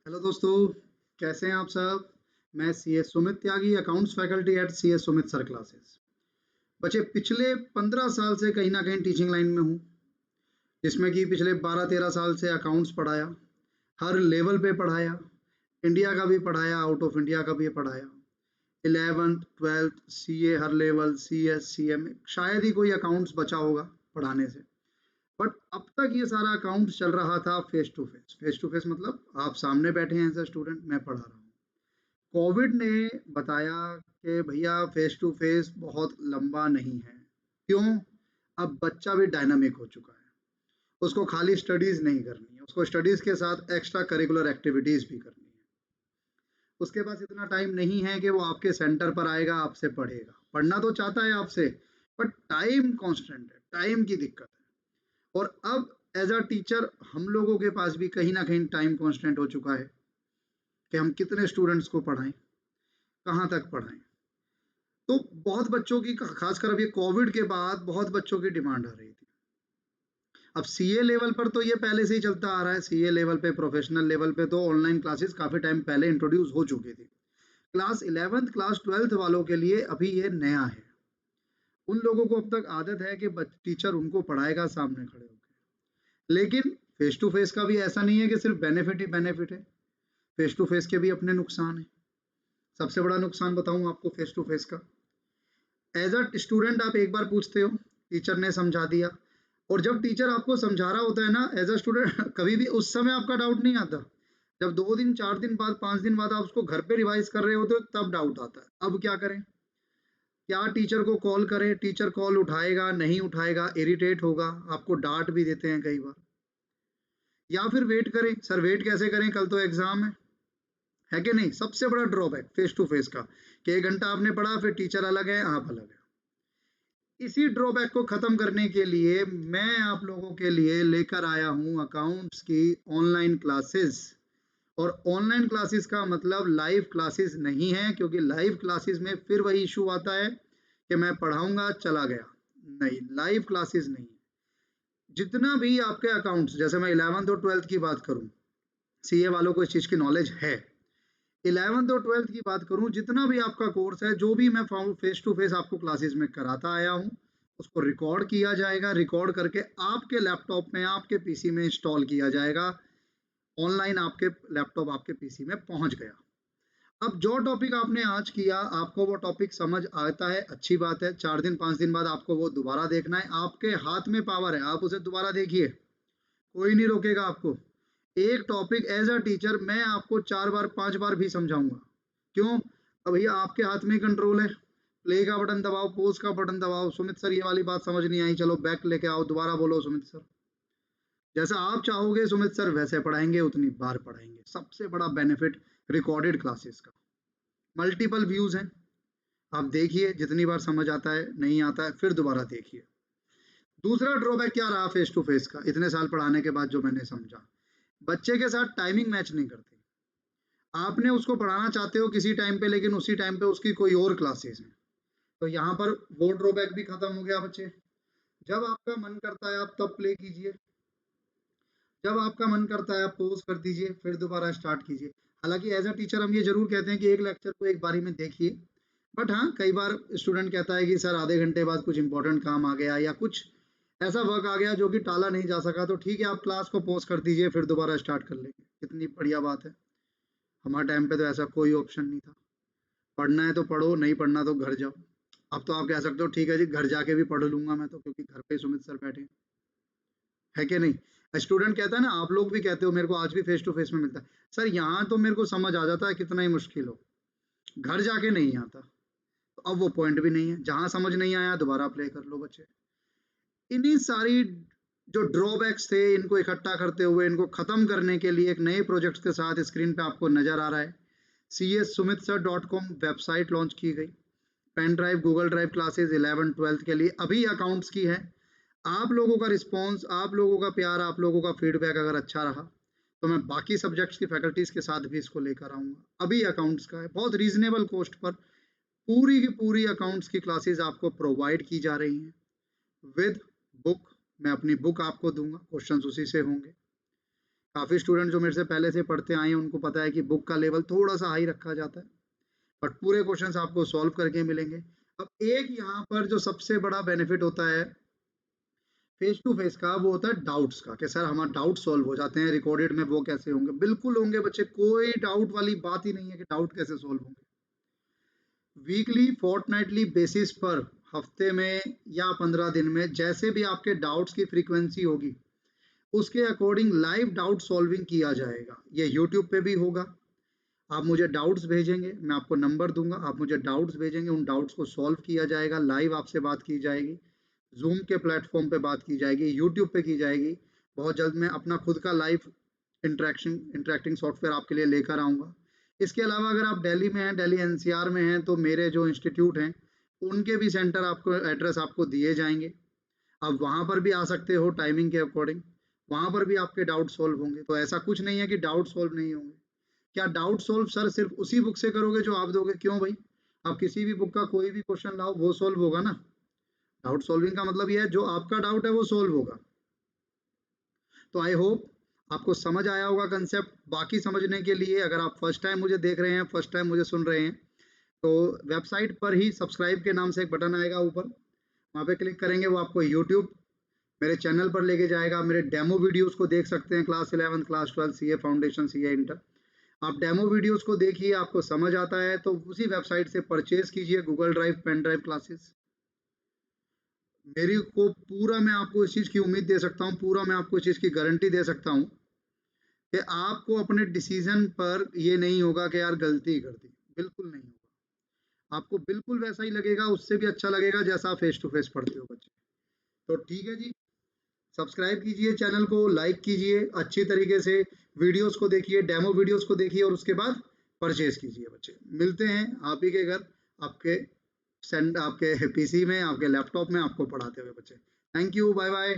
Hello दोस्तों, कैसे हैं आप सब। मैं C S Sumit Tyagi, accounts faculty at C S Sumit sir classes. बच्चे पिछले 15 साल से कहीं ना कहीं टीचिंग लाइन में हूँ, जिसमें कि पिछले 12-13 साल से अकाउंट्स पढ़ाया, हर लेवल पे पढ़ाया, इंडिया का भी पढ़ाया, आउट ऑफ इंडिया का भी पढ़ाया। 11th 12th सी ए हर level, C S C M, शायद ही कोई अकाउंट्स बचा होगा पढ़ाने से। बट अब तक ये सारा अकाउंट चल रहा था face to face. Face to face मतलब आप सामने बैठे हैं एज अ स्टूडेंट, मैं पढ़ा रहा हूँ। कोविड ने बताया कि भैया फेस टू फेस बहुत लंबा नहीं है। क्यों? अब बच्चा भी डायनामिक हो चुका है। उसको खाली स्टडीज नहीं करनी है, उसको स्टडीज के साथ एक्स्ट्रा करिकुलर एक्टिविटीज भी करनी है। उसके पास इतना टाइम नहीं है कि वो आपके सेंटर पर आएगा, आपसे पढ़ेगा। पढ़ना तो चाहता है आपसे, बट टाइम कांस्टेंट है, टाइम की दिक्कत है। और अब एज अ टीचर हम लोगों के पास भी कहीं ना कहीं टाइम कांस्टेंट हो चुका है कि हम कितने स्टूडेंट्स को पढ़ाएं, कहाँ तक पढ़ाएं। तो बहुत बच्चों की, खासकर अब ये कोविड के बाद बहुत बच्चों की डिमांड आ रही थी। अब सीए लेवल पर तो ये पहले से ही चलता आ रहा है। सीए लेवल पे, प्रोफेशनल लेवल पे तो ऑनलाइन क्लासेस काफ़ी टाइम पहले इंट्रोड्यूस हो चुकी थी। क्लास 11th क्लास 12th वालों के लिए अभी ये नया है। उन लोगों को अब तक आदत है कि टीचर उनको पढ़ाएगा सामने खड़े होकर। लेकिन फेस टू फेस का भी ऐसा नहीं है कि सिर्फ बेनिफिट ही बेनिफिट है। फेस टू फेस के भी अपने नुकसान हैं। सबसे बड़ा नुकसान बताऊं आपको फेस टू फेस का। एज अ स्टूडेंट आप एक बार पूछते हो, टीचर ने समझा दिया, और जब टीचर आपको समझा रहा होता है ना एज अ स्टूडेंट, कभी भी उस समय आपका डाउट नहीं आता। जब 2 दिन 4 दिन बाद, 5 दिन बाद आप उसको घर पे रिवाइज कर रहे होते हो, तब डाउट आता है। अब क्या करें? क्या टीचर को कॉल करें? टीचर कॉल उठाएगा नहीं उठाएगा, इरिटेट होगा, आपको डांट भी देते हैं कई बार। या फिर वेट करें? सर वेट कैसे करें, कल तो एग्जाम है कि नहीं? सबसे बड़ा ड्रॉबैक फेस टू फेस का कि 1 घंटा आपने पढ़ा, फिर टीचर अलग है, आप अलग है। इसी ड्रॉबैक को खत्म करने के लिए मैं आप लोगों के लिए लेकर आया हूं अकाउंट्स की ऑनलाइन क्लासेस। और ऑनलाइन क्लासेस का मतलब लाइव क्लासेस नहीं है, क्योंकि लाइव क्लासेस में फिर वही इशू आता है कि मैं पढ़ाऊंगा चला गया। नहीं, लाइव क्लासेस नहीं। जितना भी आपके अकाउंट्स, जैसे मैं 11th और 12th की बात करूं, सीए वालों को इस चीज़ की नॉलेज है। 11th और 12th की बात करूं, जितना भी आपका कोर्स है, जो भी मैं फेस टू फेस आपको क्लासेस में कराता आया हूं, उसको रिकॉर्ड किया जाएगा। रिकॉर्ड करके आपके लैपटॉप में, आपके पीसी में इंस्टॉल किया जाएगा। ऑनलाइन आपके लैपटॉप, आपके पीसी में पहुंच गया। अब जो टॉपिक आपने आज किया, आपको वो टॉपिक समझ आता है, अच्छी बात है। 4 दिन 5 दिन बाद आपको वो दोबारा देखना है, आपके हाथ में पावर है, आप उसे दोबारा देखिए, कोई नहीं रोकेगा आपको। एक टॉपिक एज अ टीचर मैं आपको 4 बार 5 बार भी समझाऊंगा। क्यों? अब भैया आपके हाथ में कंट्रोल है। प्ले का बटन दबाओ, पोज का बटन दबाओ, सुमित सर ये वाली बात समझ नहीं आई, चलो बैक लेके आओ, दोबारा बोलो सुमित सर। जैसा आप चाहोगे सुमित सर वैसे पढ़ाएंगे, उतनी बार पढ़ाएंगे। सबसे बड़ा बेनिफिट रिकॉर्डेड क्लासेस का। मल्टीपल व्यूज हैं, आप देखिए, जितनी बार समझ आता है, नहीं आता है, फिर दोबारा देखिए। दूसरा ड्रॉबैक क्या रहा फेस टू फेस का, इतने साल पढ़ाने के बाद जो मैंने समझा, बच्चे के साथ टाइमिंग मैच नहीं करती। आपने उसको पढ़ाना चाहते हो किसी टाइम पे, लेकिन उसी टाइम पे उसकी कोई और क्लासेस है। तो यहाँ पर वो ड्रॉबैक भी खत्म हो गया बच्चे। जब आपका मन करता है आप तब प्ले कीजिए, जब आपका मन करता है आप पॉज कर दीजिए, फिर दोबारा स्टार्ट कीजिए। हालांकि एज अ टीचर हम ये जरूर कहते हैं कि एक लेक्चर को एक बारी में देखिए। बट हाँ, कई बार स्टूडेंट कहता है कि सर आधे घंटे बाद कुछ इंपॉर्टेंट काम आ गया, या कुछ ऐसा वर्क आ गया जो कि टाला नहीं जा सका, तो ठीक है, आप क्लास को पॉज कर दीजिए, फिर दोबारा स्टार्ट कर लेंगे। कितनी बढ़िया बात है। हमारे टाइम पे तो ऐसा कोई ऑप्शन नहीं था। पढ़ना है तो पढ़ो, नहीं पढ़ना तो घर जाओ। अब तो आप कह सकते हो ठीक है जी, घर जाके भी पढ़ लूंगा मैं तो, क्योंकि घर पे सुमित सर बैठे हैं। है कि नहीं? स्टूडेंट कहता है ना, आप लोग भी कहते हो, मेरे को आज भी फेस टू फेस में मिलता है, सर यहाँ तो मेरे को समझ आ जाता है कितना ही मुश्किल हो, घर जाके नहीं आता। तो अब वो पॉइंट भी नहीं है, जहां समझ नहीं आया दोबारा प्ले कर लो बच्चे। इन्हीं सारी जो ड्रॉबैक्स थे, इनको इकट्ठा करते हुए, इनको खत्म करने के लिए एक नए प्रोजेक्ट के साथ स्क्रीन पे आपको नजर आ रहा है, CSSumitSir.com वेबसाइट लॉन्च की गई। Pen drive, Google drive classes 11th 12th के लिए अभी अकाउंट्स की है। आप लोगों का रिस्पॉन्स, आप लोगों का प्यार, आप लोगों का फीडबैक अगर अच्छा रहा, तो मैं बाकी सब्जेक्ट्स की फैकल्टीज के साथ भी इसको लेकर आऊँगा। अभी अकाउंट्स का है, बहुत रीजनेबल कॉस्ट पर पूरी की पूरी अकाउंट्स की क्लासेस आपको प्रोवाइड की जा रही हैं विद बुक। मैं अपनी बुक आपको दूंगा, क्वेश्चंस उसी से होंगे। काफ़ी स्टूडेंट जो मेरे से पहले से पढ़ते आए हैं उनको पता है कि बुक का लेवल थोड़ा सा हाई रखा जाता है, बट पूरे क्वेश्चंस आपको सॉल्व करके मिलेंगे। अब एक यहाँ पर जो सबसे बड़ा बेनिफिट होता है फेस टू फेस का, वो होता है डाउट्स का, कि सर हमारे डाउट सॉल्व हो जाते हैं। रिकॉर्डेड में वो कैसे होंगे? बिल्कुल होंगे बच्चे, कोई डाउट वाली बात ही नहीं है कि डाउट कैसे सॉल्व होंगे। वीकली फोर्टनाइटली बेसिस पर, हफ्ते में या 15 दिन में, जैसे भी आपके डाउट्स की फ्रीक्वेंसी होगी उसके अकॉर्डिंग लाइव डाउट सॉल्विंग किया जाएगा। ये यूट्यूब पे भी होगा। आप मुझे डाउट्स भेजेंगे, मैं आपको नंबर दूंगा, आप मुझे डाउट्स भेजेंगे, उन डाउट्स को सॉल्व किया जाएगा, लाइव आपसे बात की जाएगी, जूम के प्लेटफॉर्म पे बात की जाएगी, यूट्यूब पे की जाएगी। बहुत जल्द मैं अपना खुद का लाइव इंटरेक्टिंग सॉफ्टवेयर आपके लिए लेकर आऊँगा। इसके अलावा अगर आप दिल्ली में हैं, दिल्ली एनसीआर में हैं, तो मेरे जो इंस्टीट्यूट हैं उनके भी सेंटर आपको, एड्रेस आपको दिए जाएंगे। आप वहाँ पर भी आ सकते हो टाइमिंग के अकॉर्डिंग, वहाँ पर भी आपके डाउट सॉल्व होंगे। तो ऐसा कुछ नहीं है कि डाउट सॉल्व नहीं होंगे। क्या डाउट सॉल्व सर सिर्फ उसी बुक से करोगे जो आप दोगे? क्यों भाई, आप किसी भी बुक का कोई भी क्वेश्चन लाओ, वो सॉल्व होगा ना। डाउट सॉल्विंग का मतलब ये है जो आपका डाउट है वो सॉल्व होगा। तो आई होप आपको समझ आया होगा कंसेप्ट। बाकी समझने के लिए, अगर आप फर्स्ट टाइम मुझे देख रहे हैं, फर्स्ट टाइम मुझे सुन रहे हैं, तो वेबसाइट पर ही सब्सक्राइब के नाम से एक बटन आएगा ऊपर, वहाँ पे क्लिक करेंगे, वो आपको यूट्यूब मेरे चैनल पर लेके जाएगा। मेरे डेमो वीडियोस को देख सकते हैं, class 11, class 12, CA foundation, CA inter. आप डेमो वीडियोस को देखिए, आपको समझ आता है तो उसी वेबसाइट से परचेज कीजिए Google drive, pen drive classes. मेरी को पूरा मैं आपको इस चीज़ की उम्मीद दे सकता हूँ, पूरा मैं आपको इस चीज़ की गारंटी दे सकता हूँ कि आपको अपने डिसीजन पर ये नहीं होगा कि यार गलती कर दी, बिल्कुल नहीं होगा। आपको बिल्कुल वैसा ही लगेगा, उससे भी अच्छा लगेगा जैसा आप फेस टू फेस पढ़ते हो बच्चे। तो ठीक है जी, सब्सक्राइब कीजिए चैनल को, लाइक कीजिए, अच्छी तरीके से वीडियोस को देखिए, डेमो वीडियोस को देखिए, और उसके बाद परचेज कीजिए बच्चे। मिलते हैं आप ही के घर, आपके आपके पीसी में, आपके लैपटॉप में, आपको पढ़ाते हुए बच्चे। Thank you, bye bye.